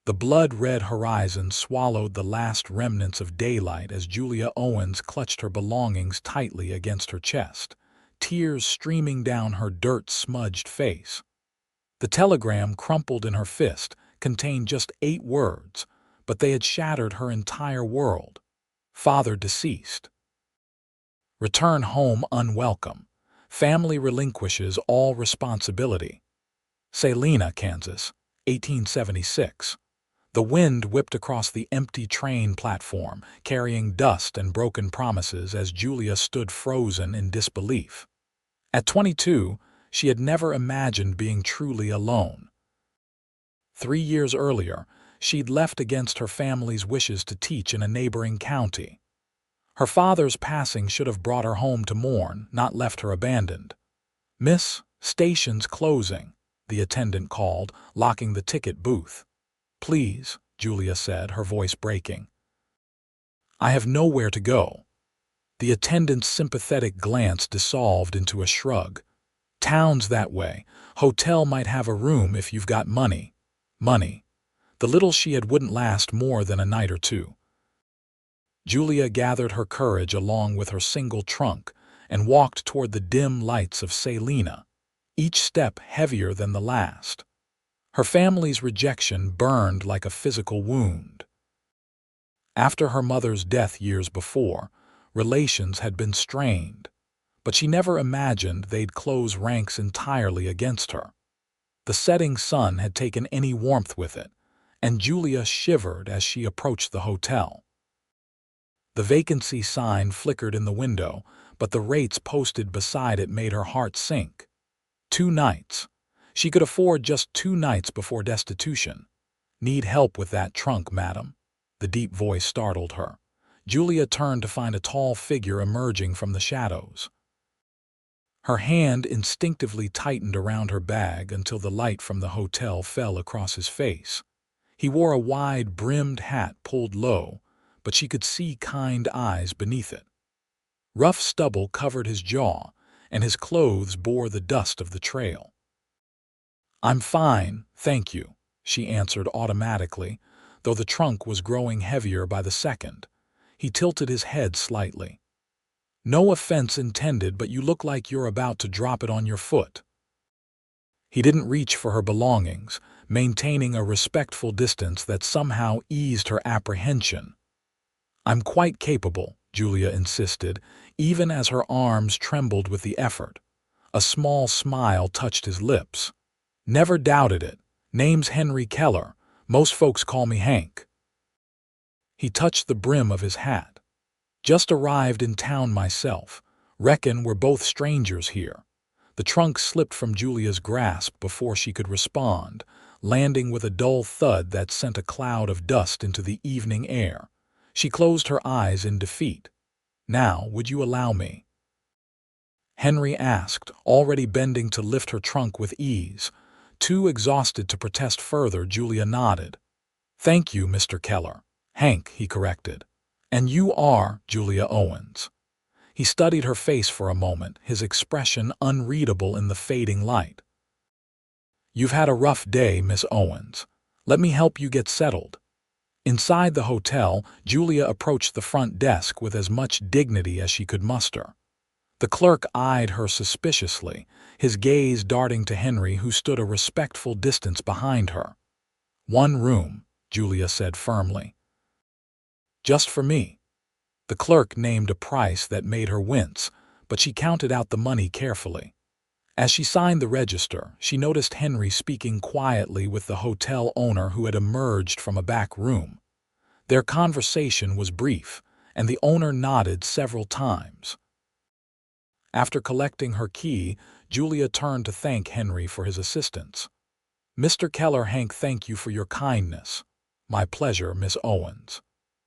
The blood-red horizon swallowed the last remnants of daylight as Julia Owens clutched her belongings tightly against her chest, tears streaming down her dirt-smudged face. The telegram, crumpled in her fist, contained just 8 words, but they had shattered her entire world. Father deceased. Return home unwelcome. Family relinquishes all responsibility. Salina, Kansas, 1876. The wind whipped across the empty train platform, carrying dust and broken promises as Julia stood frozen in disbelief. At 22, she had never imagined being truly alone. 3 years earlier, she'd left against her family's wishes to teach in a neighboring county. Her father's passing should have brought her home to mourn, not left her abandoned. "Miss, station's closing," the attendant called, locking the ticket booth. "Please," Julia said, her voice breaking. "I have nowhere to go." The attendant's sympathetic glance dissolved into a shrug. "Town's that way. Hotel might have a room if you've got money." Money. The little she had wouldn't last more than a night or two. Julia gathered her courage along with her single trunk and walked toward the dim lights of Salina, each step heavier than the last. Her family's rejection burned like a physical wound. After her mother's death years before, relations had been strained, but she never imagined they'd close ranks entirely against her. The setting sun had taken any warmth with it, and Julia shivered as she approached the hotel. The vacancy sign flickered in the window, but the rates posted beside it made her heart sink. 2 nights. She could afford just 2 nights before destitution. "Need help with that trunk, madam?" The deep voice startled her. Julia turned to find a tall figure emerging from the shadows. Her hand instinctively tightened around her bag until the light from the hotel fell across his face. He wore a wide-brimmed hat pulled low, but she could see kind eyes beneath it. Rough stubble covered his jaw, and his clothes bore the dust of the trail. "I'm fine, thank you," she answered automatically, though the trunk was growing heavier by the second. He tilted his head slightly. "No offense intended, but you look like you're about to drop it on your foot." He didn't reach for her belongings, maintaining a respectful distance that somehow eased her apprehension. "I'm quite capable," Julia insisted, even as her arms trembled with the effort. A small smile touched his lips. "Never doubted it. Name's Henry Keller. Most folks call me Hank." He touched the brim of his hat. "Just arrived in town myself. Reckon we're both strangers here." The trunk slipped from Julia's grasp before she could respond, landing with a dull thud that sent a cloud of dust into the evening air. She closed her eyes in defeat. "Now, would you allow me?" Henry asked, already bending to lift her trunk with ease. Too exhausted to protest further, Julia nodded. "Thank you, Mr. Keller." "Hank," he corrected. "And you are Julia Owens." He studied her face for a moment, his expression unreadable in the fading light. "You've had a rough day, Miss Owens. Let me help you get settled." Inside the hotel, Julia approached the front desk with as much dignity as she could muster. The clerk eyed her suspiciously, his gaze darting to Henry, who stood a respectful distance behind her. "1 room," Julia said firmly. "Just for me." The clerk named a price that made her wince, but she counted out the money carefully. As she signed the register, she noticed Henry speaking quietly with the hotel owner who had emerged from a back room. Their conversation was brief, and the owner nodded several times. After collecting her key, Julia turned to thank Henry for his assistance. "Mr. Keller, Hank, thank you for your kindness." "My pleasure, Miss Owens."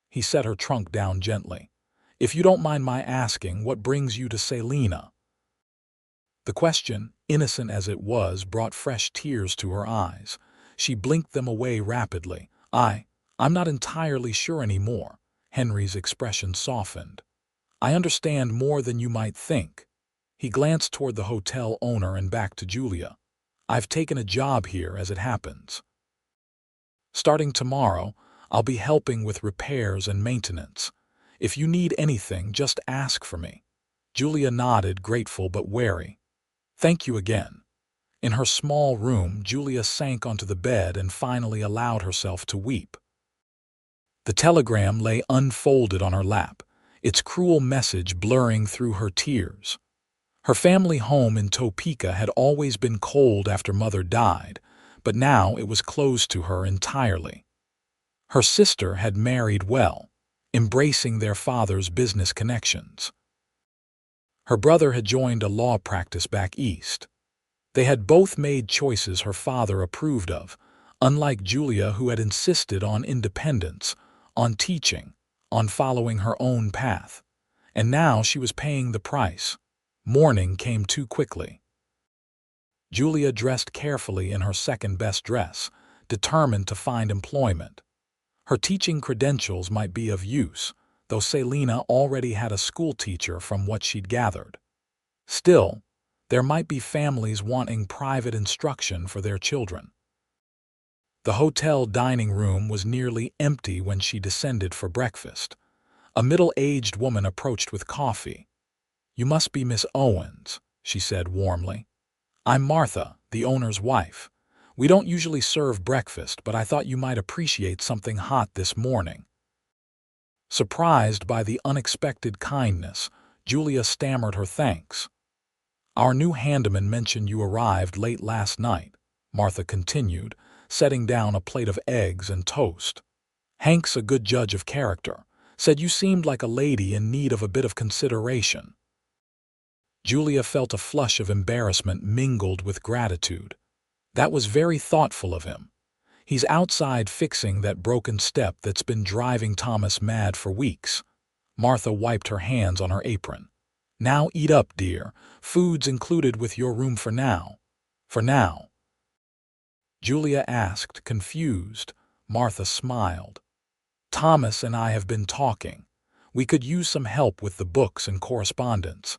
He set her trunk down gently. "If you don't mind my asking, what brings you to Salina?" The question, innocent as it was, brought fresh tears to her eyes. She blinked them away rapidly. I'm not entirely sure anymore." Henry's expression softened. "I understand more than you might think." He glanced toward the hotel owner and back to Julia. "I've taken a job here as it happens." Starting tomorrow, I'll be helping with repairs and maintenance. If you need anything, just ask for me." Julia nodded, grateful but wary. "Thank you again." In her small room, Julia sank onto the bed and finally allowed herself to weep. The telegram lay unfolded on her lap, its cruel message blurring through her tears. Her family home in Topeka had always been cold after Mother died, but now it was closed to her entirely. Her sister had married well, embracing their father's business connections. Her brother had joined a law practice back east. They had both made choices her father approved of, unlike Julia, who had insisted on independence, on teaching, on following her own path. And now she was paying the price. Morning came too quickly. Julia dressed carefully in her second-best dress, determined to find employment. Her teaching credentials might be of use, though Salina already had a schoolteacher from what she'd gathered. Still, there might be families wanting private instruction for their children. The hotel dining room was nearly empty when she descended for breakfast. A middle-aged woman approached with coffee. "You must be Miss Owens," she said warmly. "I'm Martha, the owner's wife. We don't usually serve breakfast, but I thought you might appreciate something hot this morning." Surprised by the unexpected kindness, Julia stammered her thanks. "Our new handyman mentioned you arrived late last night," Martha continued, setting down a plate of eggs and toast. "Hank's a good judge of character. Said you seemed like a lady in need of a bit of consideration." Julia felt a flush of embarrassment mingled with gratitude. That was very thoughtful of him. He's outside fixing that broken step that's been driving Thomas mad for weeks. Martha wiped her hands on her apron. "Now eat up, dear. Food's included with your room for now." "For now?" Julia asked, confused. Martha smiled. "Thomas and I have been talking. We could use some help with the books and correspondence.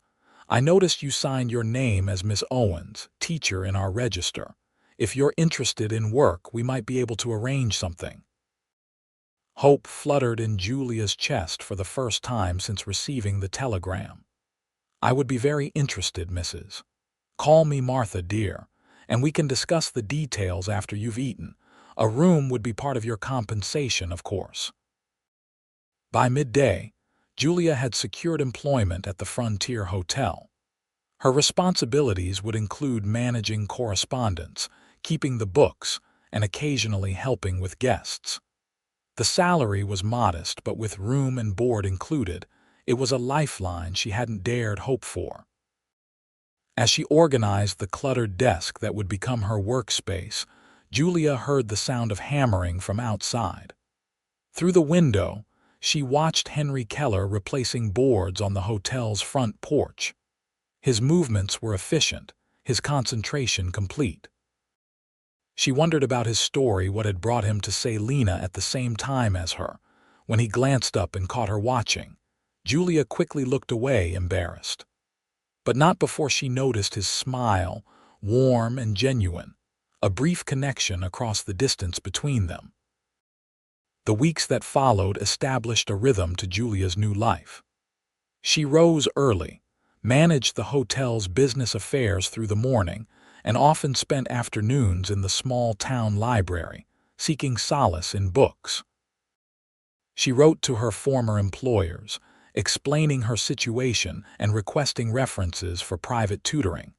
I noticed you signed your name as Miss Owens, teacher, in our register. If you're interested in work, we might be able to arrange something." Hope fluttered in Julia's chest for the first time since receiving the telegram. "I would be very interested, Mrs. Call me Martha, dear, and we can discuss the details after you've eaten. A room would be part of your compensation, of course." By midday, Julia had secured employment at the Frontier Hotel. Her responsibilities would include managing correspondence, keeping the books, and occasionally helping with guests. The salary was modest, but with room and board included, it was a lifeline she hadn't dared hope for. As she organized the cluttered desk that would become her workspace, Julia heard the sound of hammering from outside. Through the window, she watched Henry Keller replacing boards on the hotel's front porch. His movements were efficient, his concentration complete. She wondered about his story, what had brought him to Salina at the same time as her. When he glanced up and caught her watching, Julia quickly looked away, embarrassed. But not before she noticed his smile, warm and genuine, a brief connection across the distance between them. The weeks that followed established a rhythm to Julia's new life. She rose early, managed the hotel's business affairs through the morning, and often spent afternoons in the small town library, seeking solace in books. She wrote to her former employers, explaining her situation and requesting references for private tutoring.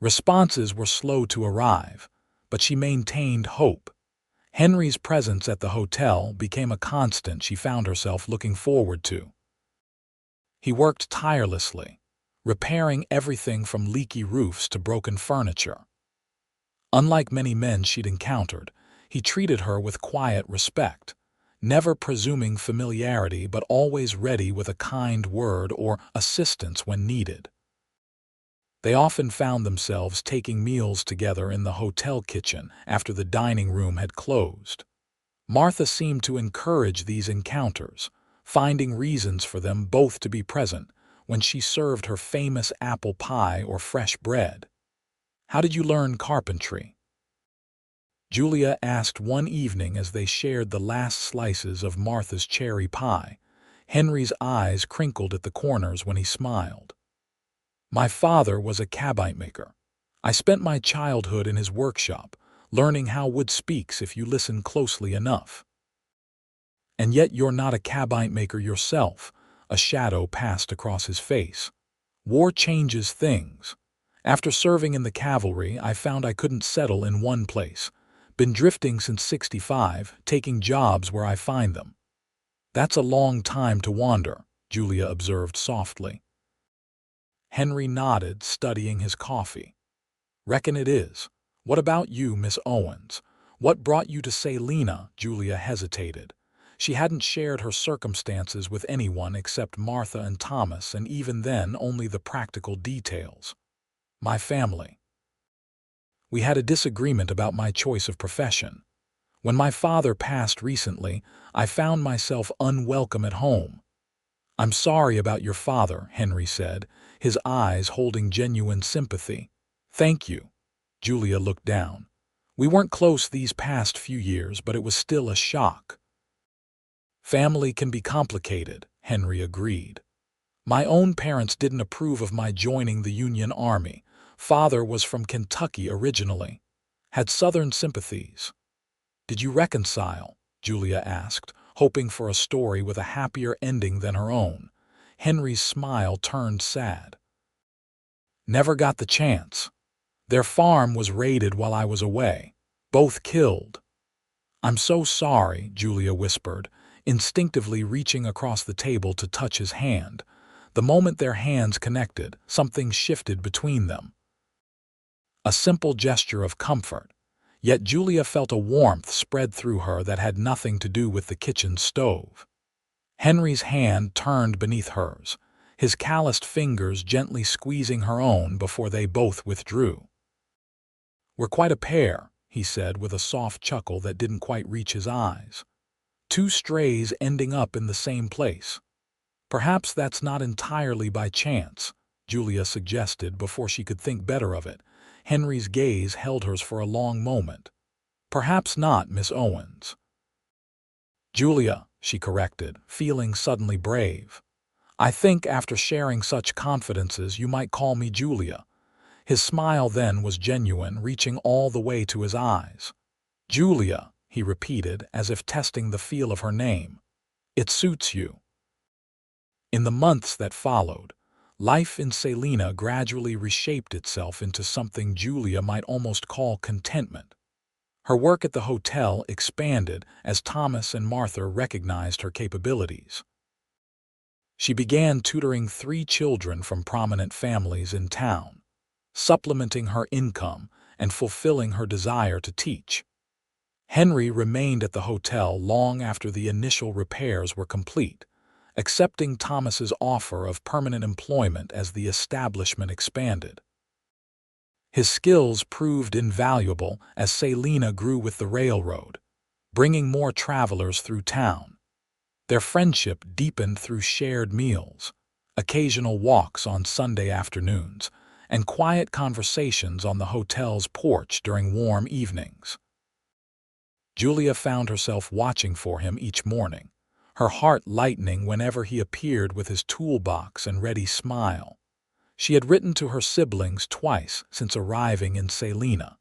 Responses were slow to arrive, but she maintained hope. Henry's presence at the hotel became a constant she found herself looking forward to. He worked tirelessly, repairing everything from leaky roofs to broken furniture. Unlike many men she'd encountered, he treated her with quiet respect, never presuming familiarity but always ready with a kind word or assistance when needed. They often found themselves taking meals together in the hotel kitchen after the dining room had closed. Martha seemed to encourage these encounters, finding reasons for them both to be present when she served her famous apple pie or fresh bread. "How did you learn carpentry?" Julia asked one evening as they shared the last slices of Martha's cherry pie. Henry's eyes crinkled at the corners when he smiled. My father was a cabinet maker. I spent my childhood in his workshop, learning how wood speaks if you listen closely enough. And yet you're not a cabinet maker yourself. A shadow passed across his face. War changes things. After serving in the cavalry, I found I couldn't settle in one place. Been drifting since '65, taking jobs where I find them. That's a long time to wander, Julia observed softly. Henry nodded, studying his coffee. Reckon it is. What about you, Miss Owens? What brought you to Salina? Julia hesitated. She hadn't shared her circumstances with anyone except Martha and Thomas, and even then only the practical details. My family. We had a disagreement about my choice of profession. When my father passed recently, I found myself unwelcome at home. I'm sorry about your father, Henry said, his eyes holding genuine sympathy. Thank you. Julia looked down. We weren't close these past few years, but it was still a shock. Family can be complicated, Henry agreed. My own parents didn't approve of my joining the Union Army. Father was from Kentucky originally. Had Southern sympathies. Did you reconcile? Julia asked, hoping for a story with a happier ending than her own. Henry's smile turned sad. Never got the chance. Their farm was raided while I was away. Both killed. I'm so sorry, Julia whispered, instinctively reaching across the table to touch his hand. The moment their hands connected, something shifted between them. A simple gesture of comfort. Yet Julia felt a warmth spread through her that had nothing to do with the kitchen stove. Henry's hand turned beneath hers, his calloused fingers gently squeezing her own before they both withdrew. We're quite a pair, he said with a soft chuckle that didn't quite reach his eyes. Two strays ending up in the same place. Perhaps that's not entirely by chance, Julia suggested before she could think better of it. Henry's gaze held hers for a long moment. Perhaps not, Miss Owens. Julia, she corrected, feeling suddenly brave. I think after sharing such confidences you might call me Julia. His smile then was genuine, reaching all the way to his eyes. Julia, he repeated, as if testing the feel of her name. It suits you. In the months that followed, life in Salina gradually reshaped itself into something Julia might almost call contentment. Her work at the hotel expanded as Thomas and Martha recognized her capabilities. She began tutoring 3 children from prominent families in town, supplementing her income and fulfilling her desire to teach. Henry remained at the hotel long after the initial repairs were complete, accepting Thomas's offer of permanent employment as the establishment expanded. His skills proved invaluable as Salina grew with the railroad, bringing more travelers through town. Their friendship deepened through shared meals, occasional walks on Sunday afternoons, and quiet conversations on the hotel's porch during warm evenings. Julia found herself watching for him each morning, her heart lightening whenever he appeared with his toolbox and ready smile. She had written to her siblings twice since arriving in Salina.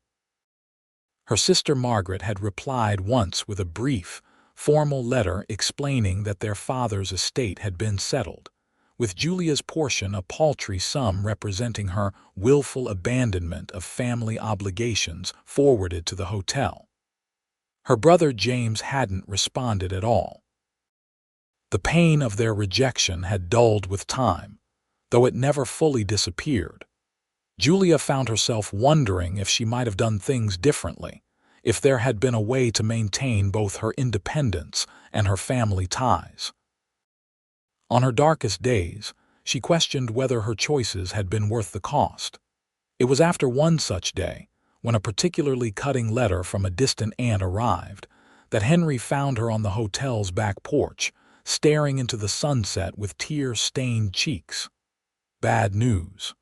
Her sister Margaret had replied once with a brief, formal letter explaining that their father's estate had been settled, with Julia's portion a paltry sum representing her willful abandonment of family obligations forwarded to the hotel. Her brother James hadn't responded at all. The pain of their rejection had dulled with time, though it never fully disappeared. Julia found herself wondering if she might have done things differently, if there had been a way to maintain both her independence and her family ties. On her darkest days, she questioned whether her choices had been worth the cost. It was after one such day, when a particularly cutting letter from a distant aunt arrived, that Henry found her on the hotel's back porch, staring into the sunset with tear-stained cheeks. Bad news.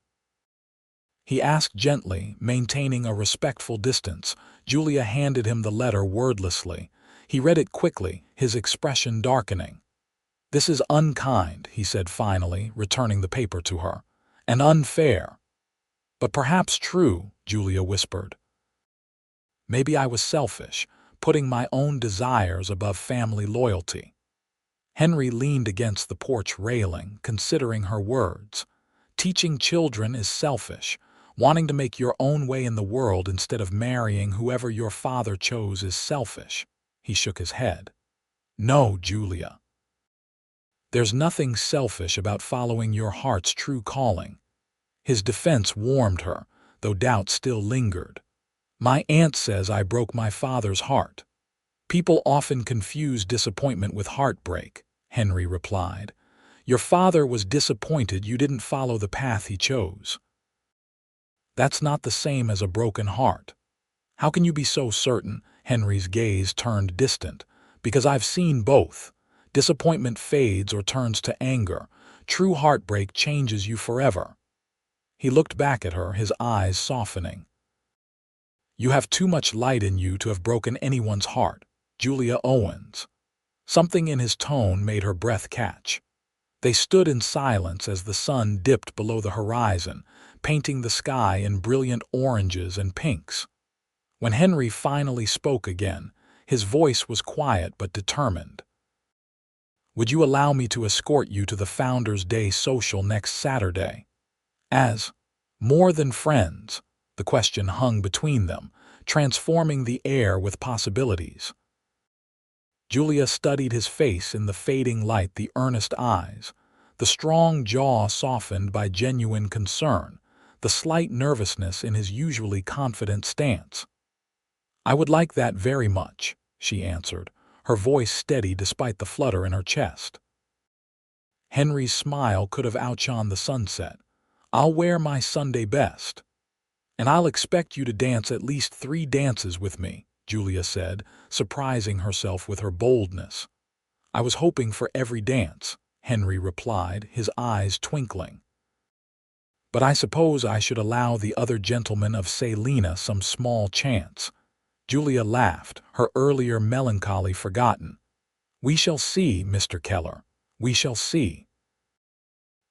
He asked gently, maintaining a respectful distance. Julia handed him the letter wordlessly. He read it quickly, his expression darkening. "This is unkind," he said finally, returning the paper to her. "And unfair." "But perhaps true," Julia whispered. "Maybe I was selfish, putting my own desires above family loyalty." Henry leaned against the porch railing, considering her words. Teaching children is selfish. Wanting to make your own way in the world instead of marrying whoever your father chose is selfish. He shook his head. "No, Julia. There's nothing selfish about following your heart's true calling." His defense warmed her, though doubt still lingered. "My aunt says I broke my father's heart." "People often confuse disappointment with heartbreak," Henry replied. "Your father was disappointed you didn't follow the path he chose." "That's not the same as a broken heart." "How can you be so certain?" Henry's gaze turned distant. "Because I've seen both. Disappointment fades or turns to anger. True heartbreak changes you forever." He looked back at her, his eyes softening. "You have too much light in you to have broken anyone's heart, Julia Owens." Something in his tone made her breath catch. They stood in silence as the sun dipped below the horizon, painting the sky in brilliant oranges and pinks. When Henry finally spoke again, his voice was quiet but determined. "Would you allow me to escort you to the Founders' Day social next Saturday?" As more than friends, the question hung between them, transforming the air with possibilities. Julia studied his face in the fading light, the earnest eyes, the strong jaw softened by genuine concern, the slight nervousness in his usually confident stance. "I would like that very much," she answered, her voice steady despite the flutter in her chest. Henry's smile could have outshone the sunset. "I'll wear my Sunday best." "And I'll expect you to dance at least 3 dances with me," Julia said, surprising herself with her boldness. "I was hoping for every dance," Henry replied, his eyes twinkling. "But I suppose I should allow the other gentlemen of Salina some small chance." Julia laughed, her earlier melancholy forgotten. "We shall see, Mr. Keller. We shall see."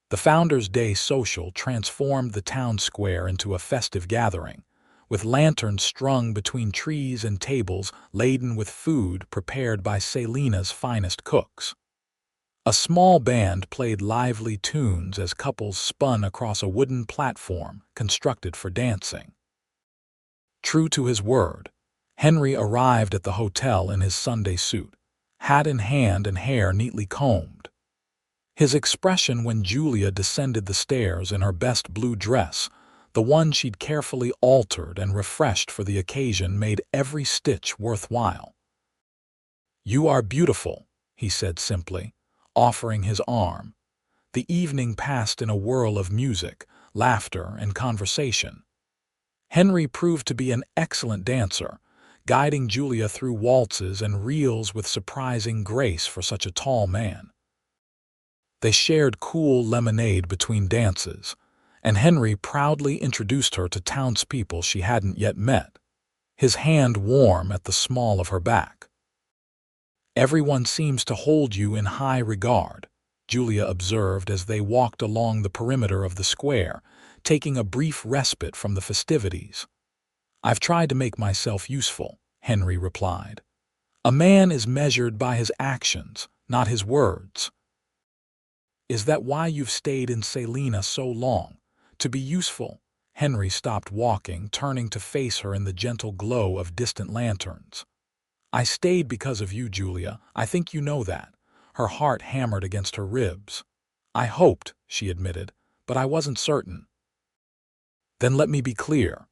The Founders' Day social transformed the town square into a festive gathering, with lanterns strung between trees and tables laden with food prepared by Salina's finest cooks. A small band played lively tunes as couples spun across a wooden platform constructed for dancing. True to his word, Henry arrived at the hotel in his Sunday suit, hat in hand and hair neatly combed. His expression when Julia descended the stairs in her best blue dress, the one she'd carefully altered and refreshed for the occasion, made every stitch worthwhile. "You are beautiful," he said simply, offering his arm. The evening passed in a whirl of music, laughter, and conversation. Henry proved to be an excellent dancer, guiding Julia through waltzes and reels with surprising grace for such a tall man. They shared cool lemonade between dances, and Henry proudly introduced her to townspeople she hadn't yet met, his hand warm at the small of her back. "Everyone seems to hold you in high regard," Julia observed as they walked along the perimeter of the square, taking a brief respite from the festivities. "I've tried to make myself useful," Henry replied. "A man is measured by his actions, not his words." "Is that why you've stayed in Salina so long? To be useful?" Henry stopped walking, turning to face her in the gentle glow of distant lanterns. "I stayed because of you, Julia. I think you know that." Her heart hammered against her ribs. "I hoped," she admitted, "but I wasn't certain." "Then let me be clear."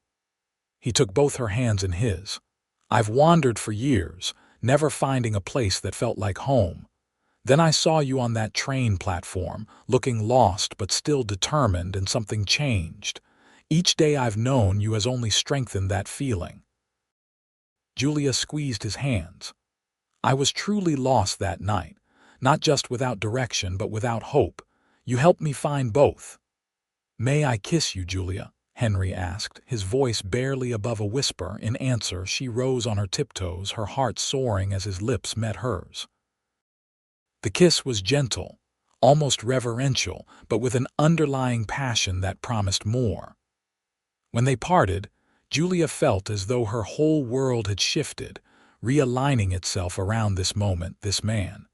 He took both her hands in his. "I've wandered for years, never finding a place that felt like home. Then I saw you on that train platform, looking lost but still determined, and something changed. Each day I've known you has only strengthened that feeling." Julia squeezed his hands. "I was truly lost that night, not just without direction but without hope. You helped me find both." "May I kiss you, Julia?" Henry asked, his voice barely above a whisper. In answer, she rose on her tiptoes, her heart soaring as his lips met hers. The kiss was gentle, almost reverential, but with an underlying passion that promised more. When they parted, Julia felt as though her whole world had shifted, realigning itself around this moment, this man.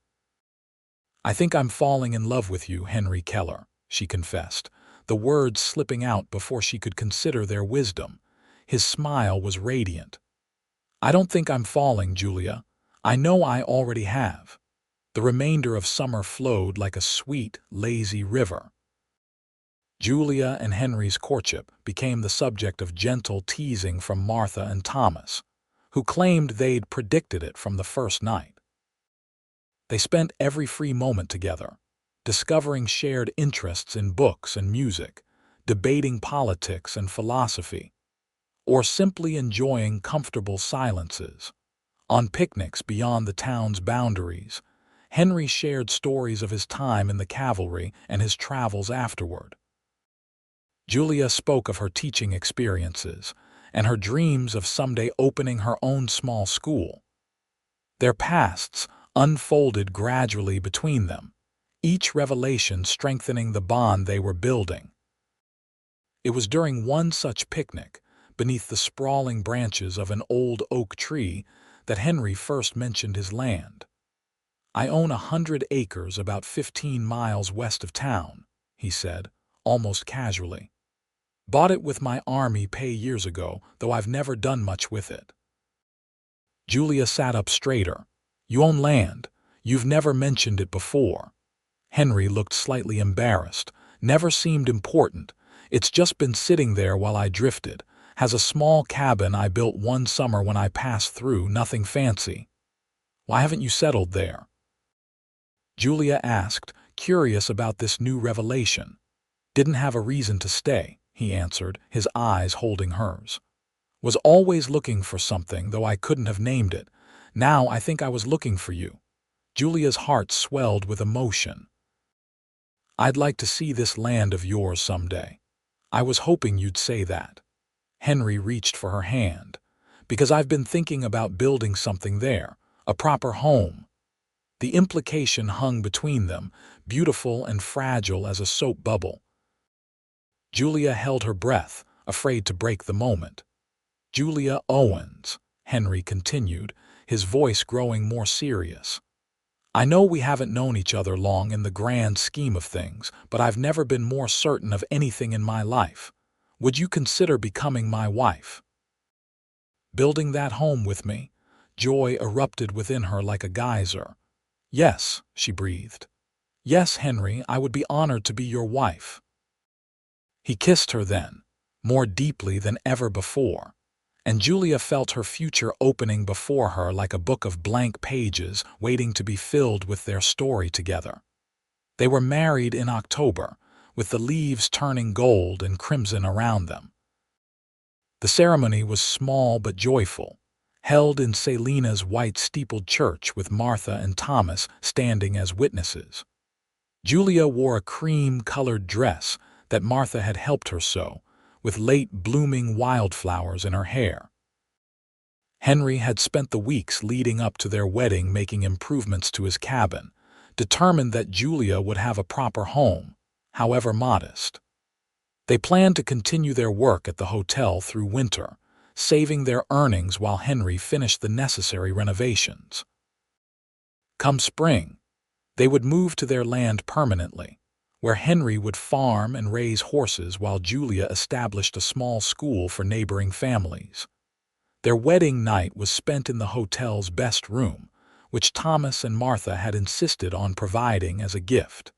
"I think I'm falling in love with you, Henry Keller," she confessed, the words slipping out before she could consider their wisdom. His smile was radiant. "I don't think I'm falling, Julia. I know I already have." The remainder of summer flowed like a sweet, lazy river. Julia and Henry's courtship became the subject of gentle teasing from Martha and Thomas, who claimed they'd predicted it from the first night. They spent every free moment together, discovering shared interests in books and music, debating politics and philosophy, or simply enjoying comfortable silences. On picnics beyond the town's boundaries, Henry shared stories of his time in the cavalry and his travels afterward. Julia spoke of her teaching experiences and her dreams of someday opening her own small school. Their pasts unfolded gradually between them, each revelation strengthening the bond they were building. It was during one such picnic, beneath the sprawling branches of an old oak tree, that Henry first mentioned his land. "I own 100 acres about 15 miles west of town," he said, almost casually. "Bought it with my army pay years ago, though I've never done much with it." Julia sat up straighter. "You own land. You've never mentioned it before." Henry looked slightly embarrassed. "Never seemed important. It's just been sitting there while I drifted. Has a small cabin I built one summer when I passed through, nothing fancy." "Why haven't you settled there?" Julia asked, curious about this new revelation. "Didn't have a reason to stay," he answered, his eyes holding hers. "Was always looking for something, though I couldn't have named it. Now I think I was looking for you." Julia's heart swelled with emotion. "I'd like to see this land of yours someday. I was hoping you'd say that." Henry reached for her hand. "Because I've been thinking about building something there, a proper home." The implication hung between them, beautiful and fragile as a soap bubble. Julia held her breath, afraid to break the moment. "Julia Owens," Henry continued, his voice growing more serious. "I know we haven't known each other long in the grand scheme of things, but I've never been more certain of anything in my life. Would you consider becoming my wife? Building that home with me?" Joy erupted within her like a geyser. "Yes," she breathed. "Yes, Henry, I would be honored to be your wife." He kissed her then, more deeply than ever before, and Julia felt her future opening before her like a book of blank pages waiting to be filled with their story together. They were married in October, with the leaves turning gold and crimson around them. The ceremony was small but joyful, held in Salina's white-steepled church with Martha and Thomas standing as witnesses. Julia wore a cream-colored dress that Martha had helped her sew, with late-blooming wildflowers in her hair. Henry had spent the weeks leading up to their wedding making improvements to his cabin, determined that Julia would have a proper home, however modest. They planned to continue their work at the hotel through winter, saving their earnings while Henry finished the necessary renovations. Come spring, they would move to their land permanently, where Henry would farm and raise horses while Julia established a small school for neighboring families. Their wedding night was spent in the hotel's best room, which Thomas and Martha had insisted on providing as a gift.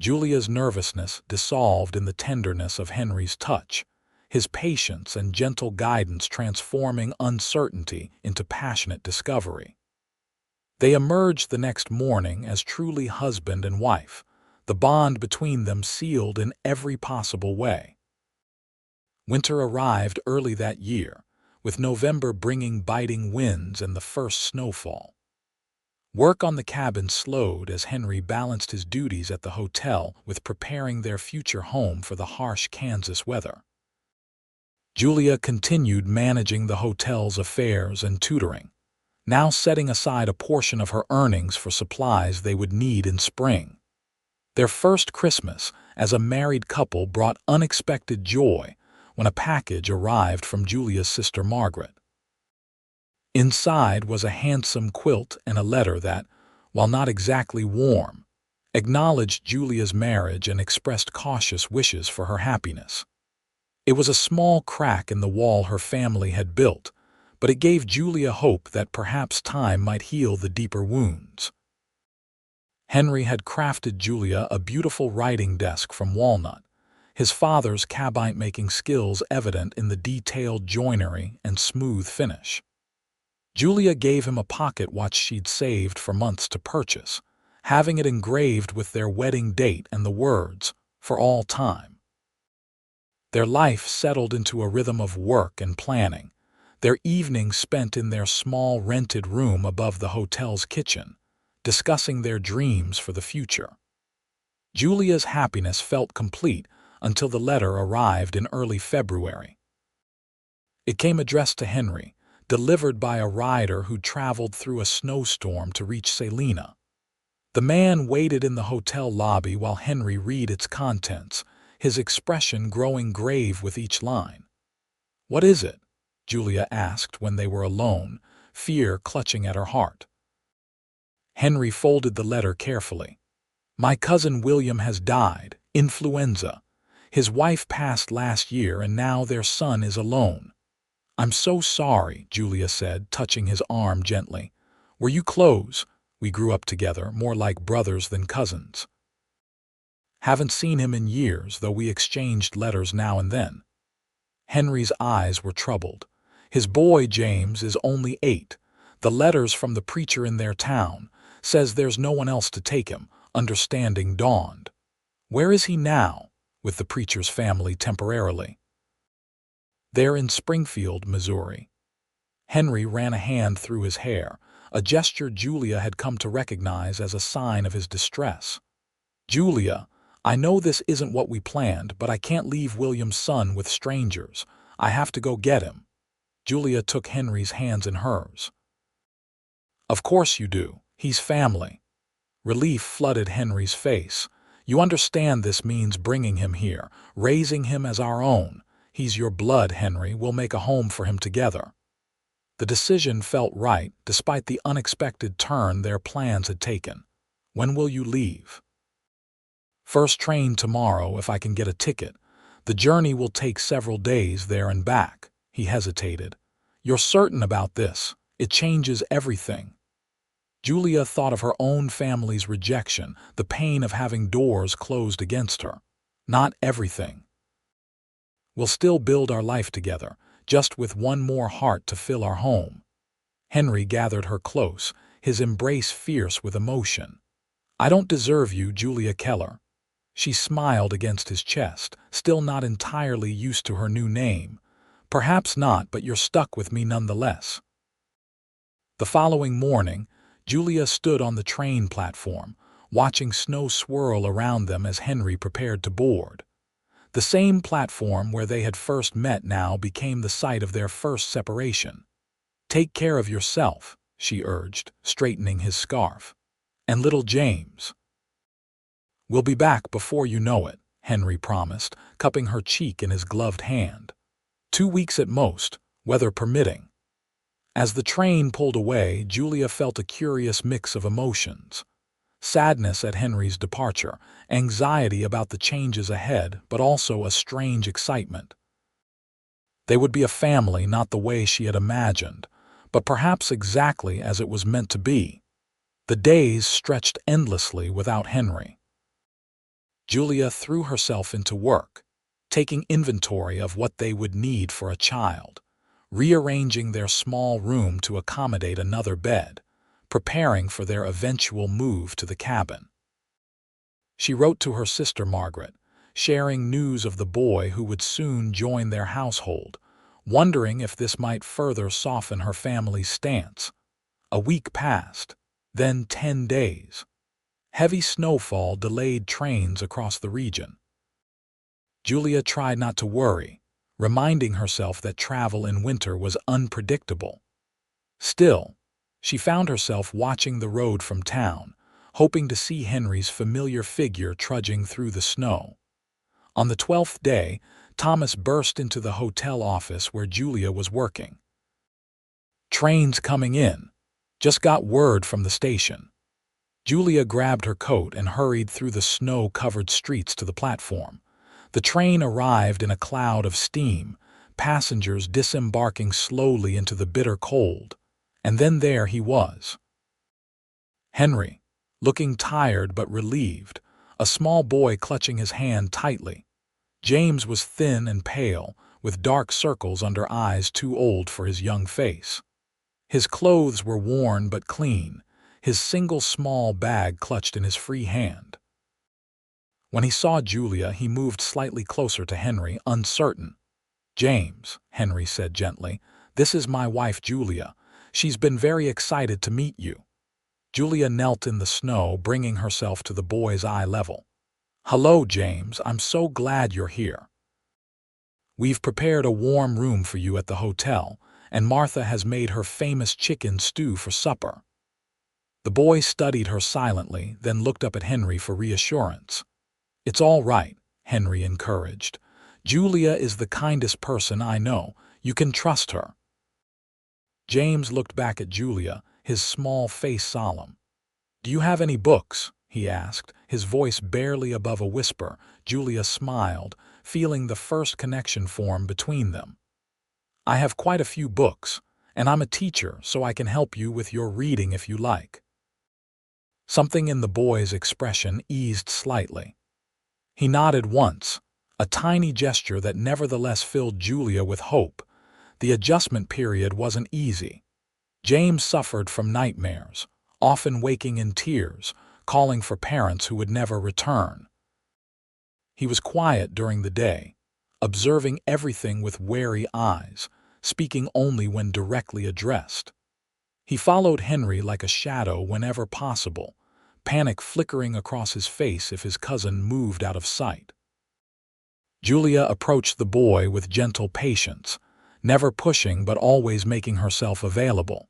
Julia's nervousness dissolved in the tenderness of Henry's touch, his patience and gentle guidance transforming uncertainty into passionate discovery. They emerged the next morning as truly husband and wife, the bond between them sealed in every possible way. Winter arrived early that year, with November bringing biting winds and the first snowfall. Work on the cabin slowed as Henry balanced his duties at the hotel with preparing their future home for the harsh Kansas weather. Julia continued managing the hotel's affairs and tutoring, now setting aside a portion of her earnings for supplies they would need in spring. Their first Christmas as a married couple brought unexpected joy when a package arrived from Julia's sister Margaret. Inside was a handsome quilt and a letter that, while not exactly warm, acknowledged Julia's marriage and expressed cautious wishes for her happiness. It was a small crack in the wall her family had built, but it gave Julia hope that perhaps time might heal the deeper wounds. Henry had crafted Julia a beautiful writing desk from walnut, his father's cabinet-making skills evident in the detailed joinery and smooth finish. Julia gave him a pocket watch she'd saved for months to purchase, having it engraved with their wedding date and the words, "For all time." Their life settled into a rhythm of work and planning, their evenings spent in their small rented room above the hotel's kitchen, discussing their dreams for the future. Julia's happiness felt complete until the letter arrived in early February. It came addressed to Henry, delivered by a rider who traveled through a snowstorm to reach Salina. The man waited in the hotel lobby while Henry read its contents, his expression growing grave with each line. "What is it?" Julia asked when they were alone, fear clutching at her heart. Henry folded the letter carefully. "My cousin William has died, influenza. His wife passed last year and now their son is alone." "I'm so sorry," Julia said, touching his arm gently. "Were you close? We grew up together, more like brothers than cousins." "Haven't seen him in years, though we exchanged letters now and then." Henry's eyes were troubled. "His boy, James, is only 8. The letters from the preacher in their town says there's no one else to take him." Understanding dawned. "Where is he now?" "With the preacher's family temporarily. They're in Springfield, Missouri." Henry ran a hand through his hair, a gesture Julia had come to recognize as a sign of his distress. "Julia, I know this isn't what we planned, but I can't leave William's son with strangers. I have to go get him." Julia took Henry's hands in hers. "Of course you do. He's family." Relief flooded Henry's face. "You understand this means bringing him here, raising him as our own. He's your blood, Henry. We'll make a home for him together." The decision felt right, despite the unexpected turn their plans had taken. "When will you leave?" "First train tomorrow if I can get a ticket. The journey will take several days there and back." He hesitated. "You're certain about this? It changes everything." Julia thought of her own family's rejection, the pain of having doors closed against her. "Not everything. We'll still build our life together, just with one more heart to fill our home." Henry gathered her close, his embrace fierce with emotion. "I don't deserve you, Julia Keller." She smiled against his chest, still not entirely used to her new name. "Perhaps not, but you're stuck with me nonetheless." The following morning, Julia stood on the train platform, watching snow swirl around them as Henry prepared to board. The same platform where they had first met now became the site of their first separation. "Take care of yourself," she urged, straightening his scarf. "And little James." "We'll be back before you know it," Henry promised, cupping her cheek in his gloved hand. 2 weeks at most, weather permitting." As the train pulled away, Julia felt a curious mix of emotions. Sadness at Henry's departure, anxiety about the changes ahead, but also a strange excitement. They would be a family not the way she had imagined, but perhaps exactly as it was meant to be. The days stretched endlessly without Henry. Julia threw herself into work, taking inventory of what they would need for a child, rearranging their small room to accommodate another bed, preparing for their eventual move to the cabin. She wrote to her sister Margaret, sharing news of the boy who would soon join their household, wondering if this might further soften her family's stance. A week passed, then 10 days. Heavy snowfall delayed trains across the region. Julia tried not to worry, reminding herself that travel in winter was unpredictable. Still, she found herself watching the road from town, hoping to see Henry's familiar figure trudging through the snow. On the 12th day, Thomas burst into the hotel office where Julia was working. "Train's coming in. Just got word from the station." Julia grabbed her coat and hurried through the snow-covered streets to the platform. The train arrived in a cloud of steam, passengers disembarking slowly into the bitter cold. And then there he was. Henry, looking tired but relieved, a small boy clutching his hand tightly. James was thin and pale, with dark circles under eyes too old for his young face. His clothes were worn but clean, his single small bag clutched in his free hand. When he saw Julia, he moved slightly closer to Henry, uncertain. "James," Henry said gently, "this is my wife Julia. She's been very excited to meet you." Julia knelt in the snow, bringing herself to the boy's eye level. "Hello, James. I'm so glad you're here. We've prepared a warm room for you at the hotel, and Martha has made her famous chicken stew for supper." The boy studied her silently, then looked up at Henry for reassurance. "It's all right," Henry encouraged. "Julia is the kindest person I know. You can trust her." James looked back at Julia, his small face solemn. "Do you have any books?" he asked, his voice barely above a whisper. Julia smiled, feeling the first connection form between them. "I have quite a few books, and I'm a teacher, so I can help you with your reading if you like." Something in the boy's expression eased slightly. He nodded once, a tiny gesture that nevertheless filled Julia with hope. The adjustment period wasn't easy. James suffered from nightmares, often waking in tears, calling for parents who would never return. He was quiet during the day, observing everything with wary eyes, speaking only when directly addressed. He followed Henry like a shadow whenever possible, panic flickering across his face if his cousin moved out of sight. Julia approached the boy with gentle patience, never pushing but always making herself available.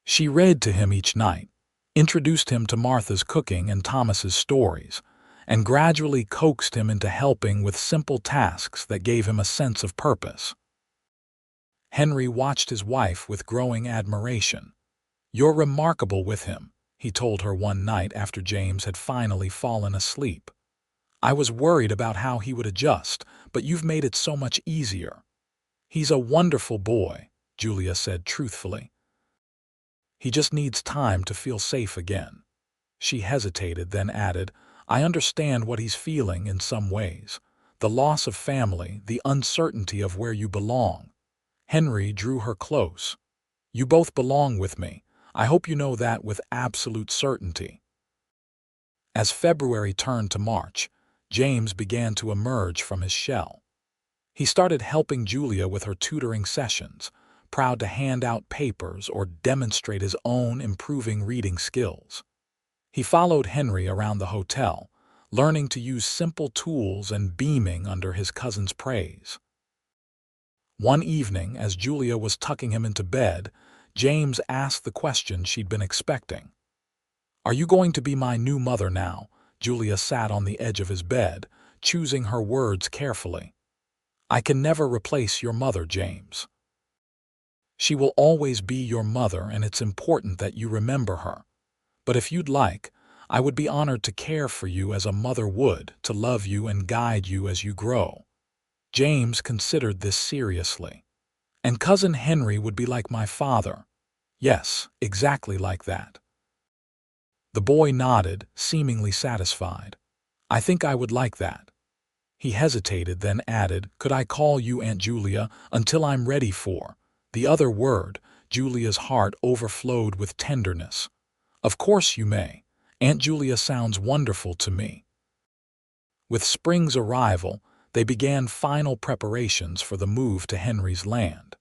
She read to him each night, introduced him to Martha's cooking and Thomas's stories, and gradually coaxed him into helping with simple tasks that gave him a sense of purpose. Henry watched his wife with growing admiration. "You're remarkable with him," he told her one night after James had finally fallen asleep. "I was worried about how he would adjust, but you've made it so much easier." "He's a wonderful boy," Julia said truthfully. "He just needs time to feel safe again." She hesitated, then added, "I understand what he's feeling in some ways. The loss of family, the uncertainty of where you belong." Henry drew her close. "You both belong with me. I hope you know that with absolute certainty." As February turned to March, James began to emerge from his shell. He started helping Julia with her tutoring sessions, proud to hand out papers or demonstrate his own improving reading skills. He followed Henry around the hotel, learning to use simple tools and beaming under his cousin's praise. One evening, as Julia was tucking him into bed, James asked the question she'd been expecting. "Are you going to be my new mother now?" Julia sat on the edge of his bed, choosing her words carefully. "I can never replace your mother, James. She will always be your mother, and it's important that you remember her. But if you'd like, I would be honored to care for you as a mother would, to love you and guide you as you grow." James considered this seriously. "And Cousin Henry would be like my father." "Yes, exactly like that." The boy nodded, seemingly satisfied. "I think I would like that." He hesitated, then added, "Could I call you Aunt Julia until I'm ready for—" the other word? Julia's heart overflowed with tenderness. "Of course you may. Aunt Julia sounds wonderful to me." With spring's arrival, they began final preparations for the move to Henry's land.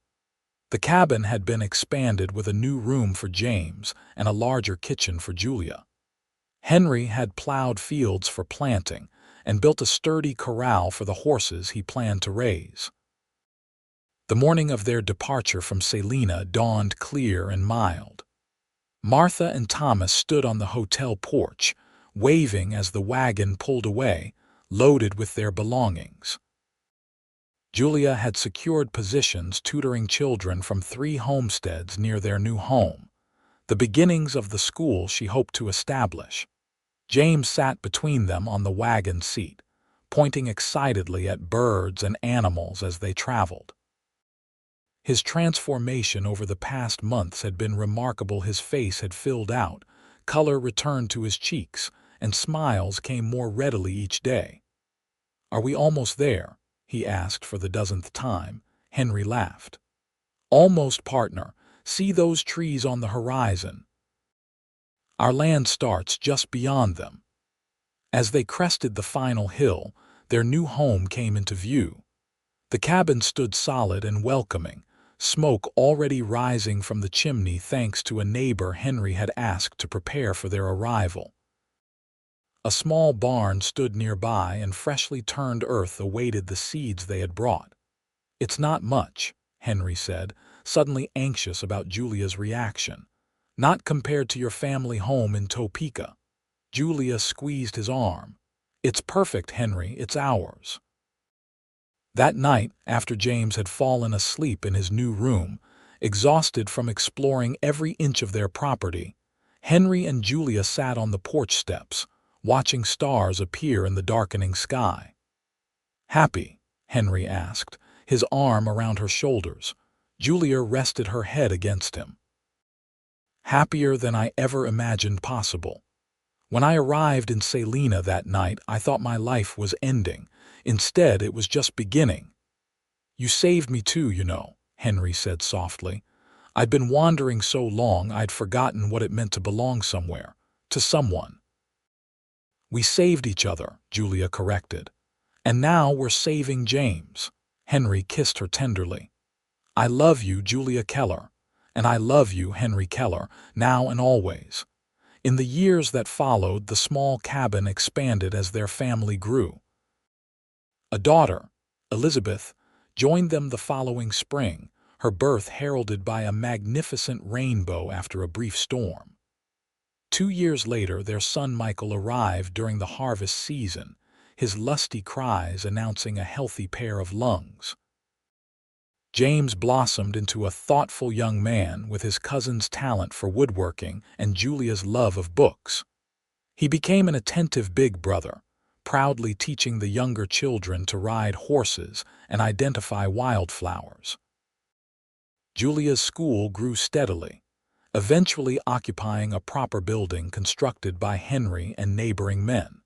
The cabin had been expanded with a new room for James and a larger kitchen for Julia. Henry had plowed fields for planting and built a sturdy corral for the horses he planned to raise. The morning of their departure from Salina dawned clear and mild. Martha and Thomas stood on the hotel porch, waving as the wagon pulled away, loaded with their belongings. Julia had secured positions tutoring children from 3 homesteads near their new home, the beginnings of the school she hoped to establish. James sat between them on the wagon seat, pointing excitedly at birds and animals as they traveled. His transformation over the past months had been remarkable. His face had filled out, color returned to his cheeks, and smiles came more readily each day. "Are we almost there?" he asked for the 10th time. Henry laughed. "Almost, partner. See those trees on the horizon? Our land starts just beyond them." As they crested the final hill, their new home came into view. The cabin stood solid and welcoming, smoke already rising from the chimney thanks to a neighbor Henry had asked to prepare for their arrival. A small barn stood nearby, and freshly turned earth awaited the seeds they had brought. "It's not much," Henry said, suddenly anxious about Julia's reaction. "Not compared to your family home in Topeka." Julia squeezed his arm. "It's perfect, Henry, it's ours." That night, after James had fallen asleep in his new room, exhausted from exploring every inch of their property, Henry and Julia sat on the porch steps, watching stars appear in the darkening sky. "Happy?" Henry asked, his arm around her shoulders. Julia rested her head against him. "Happier than I ever imagined possible. When I arrived in Salina that night, I thought my life was ending. Instead, it was just beginning." "You saved me too, you know," Henry said softly. "I'd been wandering so long I'd forgotten what it meant to belong somewhere, to someone." "We saved each other," Julia corrected. "And now we're saving James." Henry kissed her tenderly. "I love you, Julia Keller. And I love you, Henry Keller, now and always." In the years that followed, the small cabin expanded as their family grew. A daughter, Elizabeth, joined them the following spring, her birth heralded by a magnificent rainbow after a brief storm. 2 years later, their son Michael arrived during the harvest season, his lusty cries announcing a healthy pair of lungs. James blossomed into a thoughtful young man with his cousin's talent for woodworking and Julia's love of books. He became an attentive big brother, proudly teaching the younger children to ride horses and identify wildflowers. Julia's school grew steadily, eventually occupying a proper building constructed by Henry and neighboring men.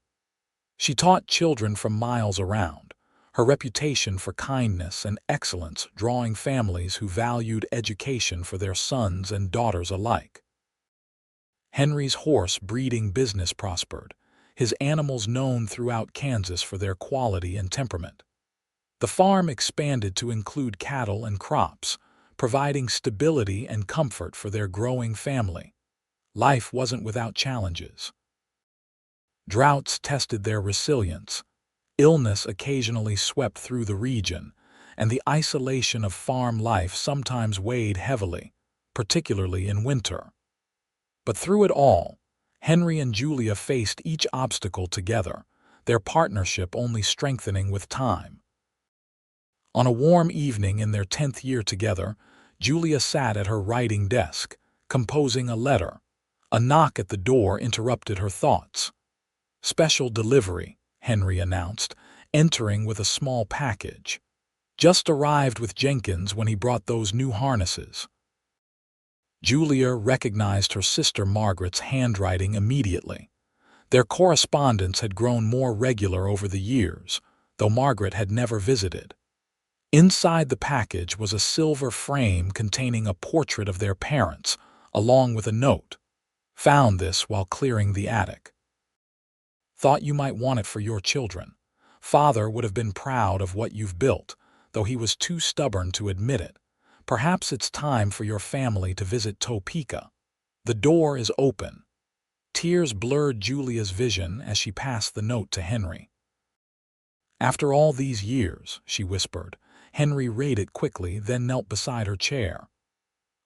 She taught children from miles around, her reputation for kindness and excellence drawing families who valued education for their sons and daughters alike. Henry's horse breeding business prospered, his animals known throughout Kansas for their quality and temperament. The farm expanded to include cattle and crops, providing stability and comfort for their growing family. Life wasn't without challenges. Droughts tested their resilience, illness occasionally swept through the region, and the isolation of farm life sometimes weighed heavily, particularly in winter. But through it all, Henry and Julia faced each obstacle together, their partnership only strengthening with time. On a warm evening in their 10th year together, Julia sat at her writing desk, composing a letter. A knock at the door interrupted her thoughts. "Special delivery," Henry announced, entering with a small package. "Just arrived with Jenkins when he brought those new harnesses." Julia recognized her sister Margaret's handwriting immediately. Their correspondence had grown more regular over the years, though Margaret had never visited. Inside the package was a silver frame containing a portrait of their parents, along with a note. "Found this while clearing the attic. Thought you might want it for your children. Father would have been proud of what you've built, though he was too stubborn to admit it. Perhaps it's time for your family to visit Topeka. The door is open." Tears blurred Julia's vision as she passed the note to Henry. "After all these years," she whispered, Henry read it quickly, then knelt beside her chair.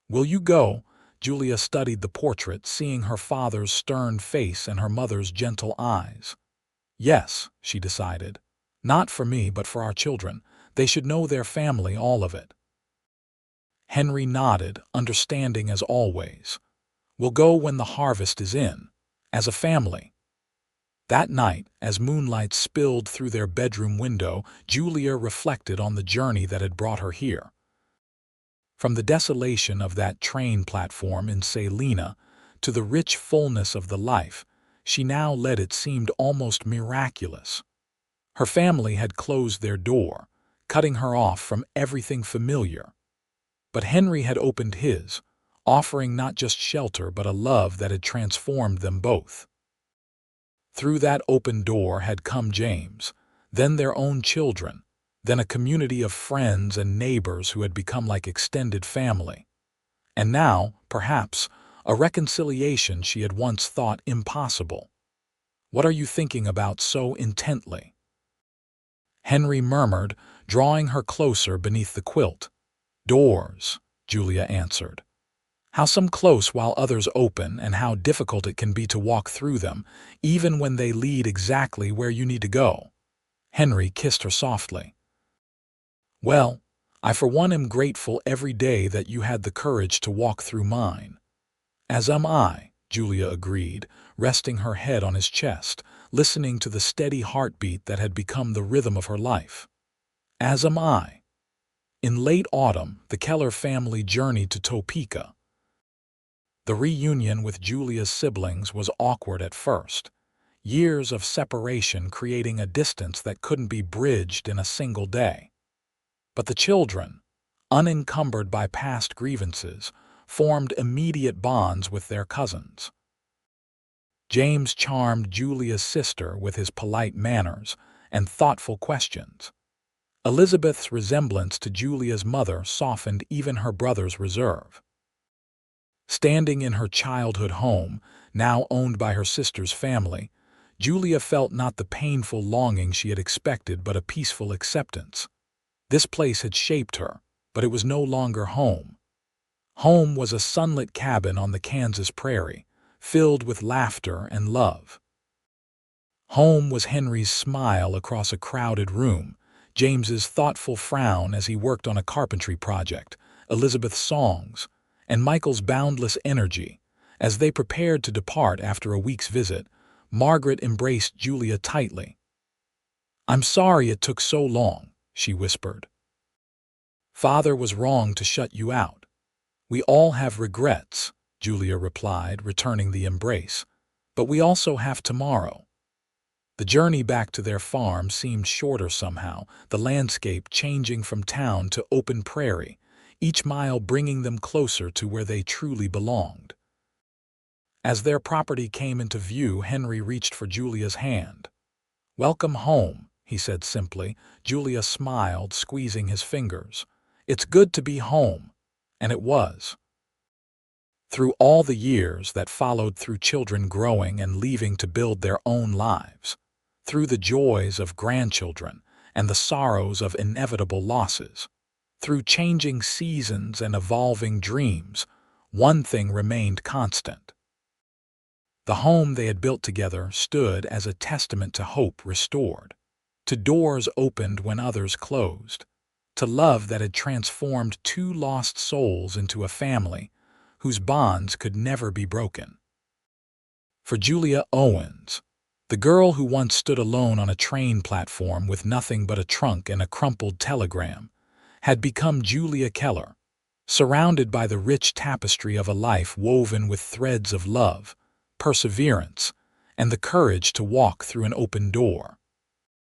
"Will you go?" Julia studied the portrait, seeing her father's stern face and her mother's gentle eyes. "Yes," she decided. "Not for me, but for our children. They should know their family, all of it." Henry nodded, understanding as always. "We'll go when the harvest is in, as a family." That night, as moonlight spilled through their bedroom window, Julia reflected on the journey that had brought her here. From the desolation of that train platform in Salina to the rich fullness of the life she now led, it seemed almost miraculous. Her family had closed their door, cutting her off from everything familiar. But Henry had opened his, offering not just shelter but a love that had transformed them both. Through that open door had come James, then their own children, then a community of friends and neighbors who had become like extended family. And now, perhaps, a reconciliation she had once thought impossible. "What are you thinking about so intently?" Henry murmured, drawing her closer beneath the quilt. "Doors," Julia answered. "How some close while others open, and how difficult it can be to walk through them, even when they lead exactly where you need to go." Henry kissed her softly. "Well, I for one am grateful every day that you had the courage to walk through mine." "As am I," Julia agreed, resting her head on his chest, listening to the steady heartbeat that had become the rhythm of her life. "As am I." In late autumn, the Keller family journeyed to Topeka. The reunion with Julia's siblings was awkward at first, years of separation creating a distance that couldn't be bridged in a single day. But the children, unencumbered by past grievances, formed immediate bonds with their cousins. James charmed Julia's sister with his polite manners and thoughtful questions. Elizabeth's resemblance to Julia's mother softened even her brother's reserve. Standing in her childhood home, now owned by her sister's family, Julia felt not the painful longing she had expected but a peaceful acceptance. This place had shaped her, but it was no longer home. Home was a sunlit cabin on the Kansas prairie, filled with laughter and love. Home was Henry's smile across a crowded room, James's thoughtful frown as he worked on a carpentry project, Elizabeth's songs, and Michael's boundless energy. As they prepared to depart after a week's visit, Margaret embraced Julia tightly. "I'm sorry it took so long," she whispered. "Father was wrong to shut you out." "We all have regrets," Julia replied, returning the embrace. "But we also have tomorrow." The journey back to their farm seemed shorter somehow, the landscape changing from town to open prairie, each mile bringing them closer to where they truly belonged. As their property came into view, Henry reached for Julia's hand. "Welcome home," he said simply. Julia smiled, squeezing his fingers. "It's good to be home." And it was. Through all the years that followed, through children growing and leaving to build their own lives, through the joys of grandchildren and the sorrows of inevitable losses, through changing seasons and evolving dreams, one thing remained constant. The home they had built together stood as a testament to hope restored, to doors opened when others closed, to love that had transformed two lost souls into a family whose bonds could never be broken. For Julia Owens, the girl who once stood alone on a train platform with nothing but a trunk and a crumpled telegram, had become Julia Keller, surrounded by the rich tapestry of a life woven with threads of love, perseverance, and the courage to walk through an open door.